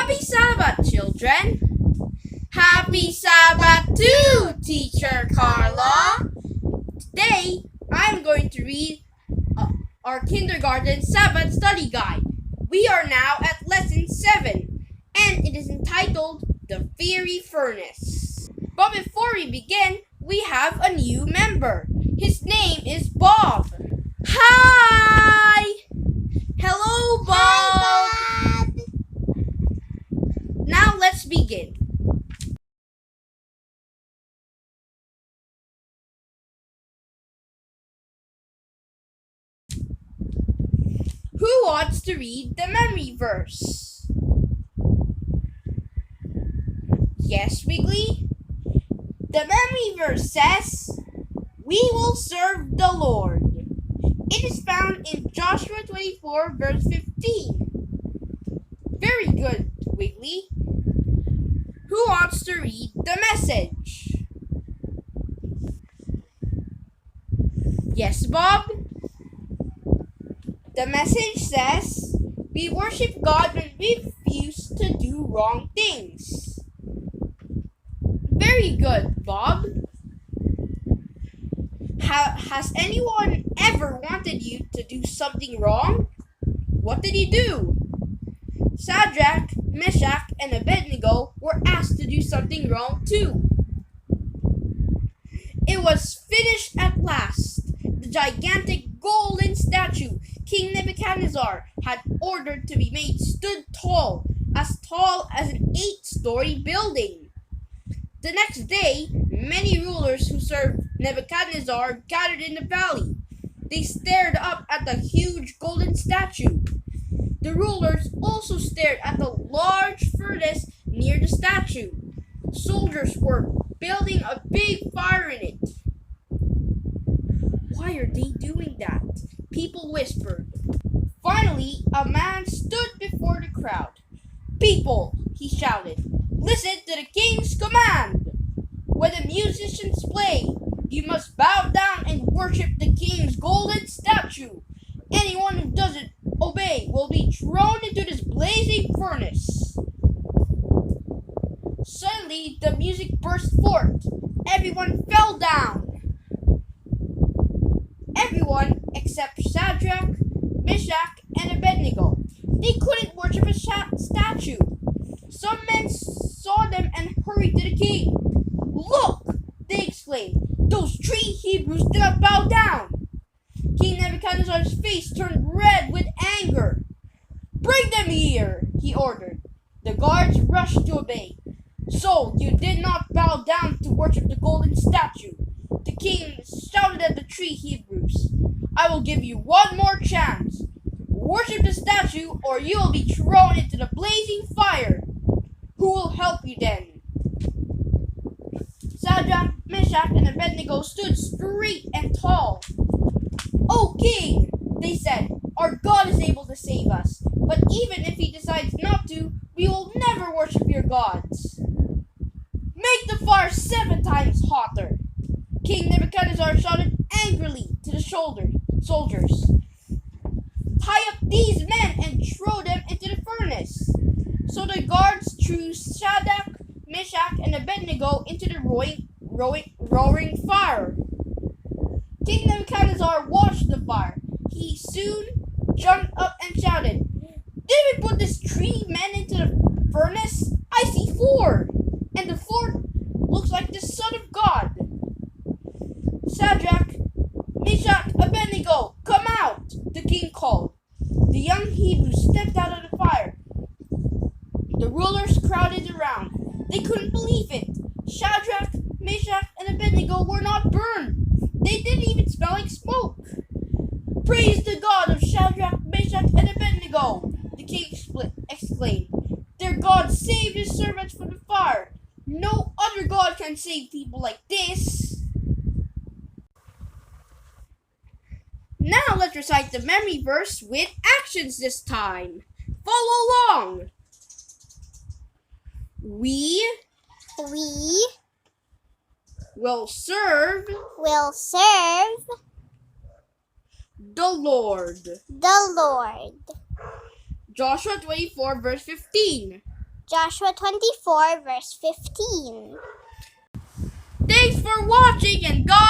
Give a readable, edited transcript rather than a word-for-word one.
Happy Sabbath, children! Happy Sabbath too, Teacher Carla! Today, I'm going to read our kindergarten Sabbath study guide. We are now at lesson 7, and it is entitled The Fiery Furnace. But before we begin, we have a new member. His name is Bob. Hi! Hello, Bob! Hi, Bob! Now let's begin. Who wants to read the memory verse? Yes, Wiggly? The memory verse says, "We will serve the Lord." It is found in Joshua 24, verse 15. Very good, Wiggly. Who wants to read the message? Yes, Bob? The message says, "We worship God when we refuse to do wrong things." Very good, Bob. Has anyone ever wanted you to do something wrong? What did you do? Shadrach, Meshach, and Abednego were asked to do something wrong too. It was finished at last. The gigantic golden statue King Nebuchadnezzar had ordered to be made stood tall as an 8-story building. The next day, many rulers who served Nebuchadnezzar gathered in the valley. They stared up at the huge golden statue. The rulers also stared at the large furnace near the statue. Soldiers were building a big fire in it. Why are they doing that? People whispered. Finally, a man stood before the crowd. "People," he shouted, "listen to the king's command. When the musicians play, you must bow down and worship the king's golden statue. Anyone who doesn't obey will be thrown into this blazing furnace." Suddenly, the music burst forth. Everyone fell down. Everyone except Shadrach, Meshach, and Abednego. They couldn't worship a statue. Some men saw them and hurried to the king. "Look!" they exclaimed. "Those 3 Hebrews did not bow down." King Nebuchadnezzar's face turned red with anger. "Bring them here," he ordered. The guards rushed to obey. "So you did not bow down to worship the golden statue?" The king shouted at the 3 Hebrews. "I will give you one more chance. Worship the statue or you will be thrown into the blazing fire. Who will help you then?" Shadrach, Meshach, and Abednego stood straight and tall. "O king," they said, "our God is able to save us. But even if he decides not to, we will never worship your gods." "Make the fire 7 times hotter." King Nebuchadnezzar shouted angrily to the soldiers. "Tie up these men and throw them into the furnace." So the guards threw Shadrach, Meshach, and Abednego into the roaring fire. King Nebuchadnezzar watched the fire. He soon jumped up and shouted, "Did we put these 3 men into the furnace? I see 4, and the 4th looks like the Son of God." "Shadrach, Meshach, Abednego, come out!" the king called. The young Hebrews stepped out of the fire. The rulers crowded around. They couldn't believe it. Shadrach, Meshach, and Abednego were not burned. They didn't even smell like smoke. "Praise the God of Shadrach, Meshach, and Abednego!" the king exclaimed. "Their God saved his servants from the fire. No other God can save people like this." Now let's recite the memory verse with actions this time. Follow along. We will serve the Lord. the Lord. Joshua 24, verse 15. Joshua 24, verse 15. Thanks for watching, and God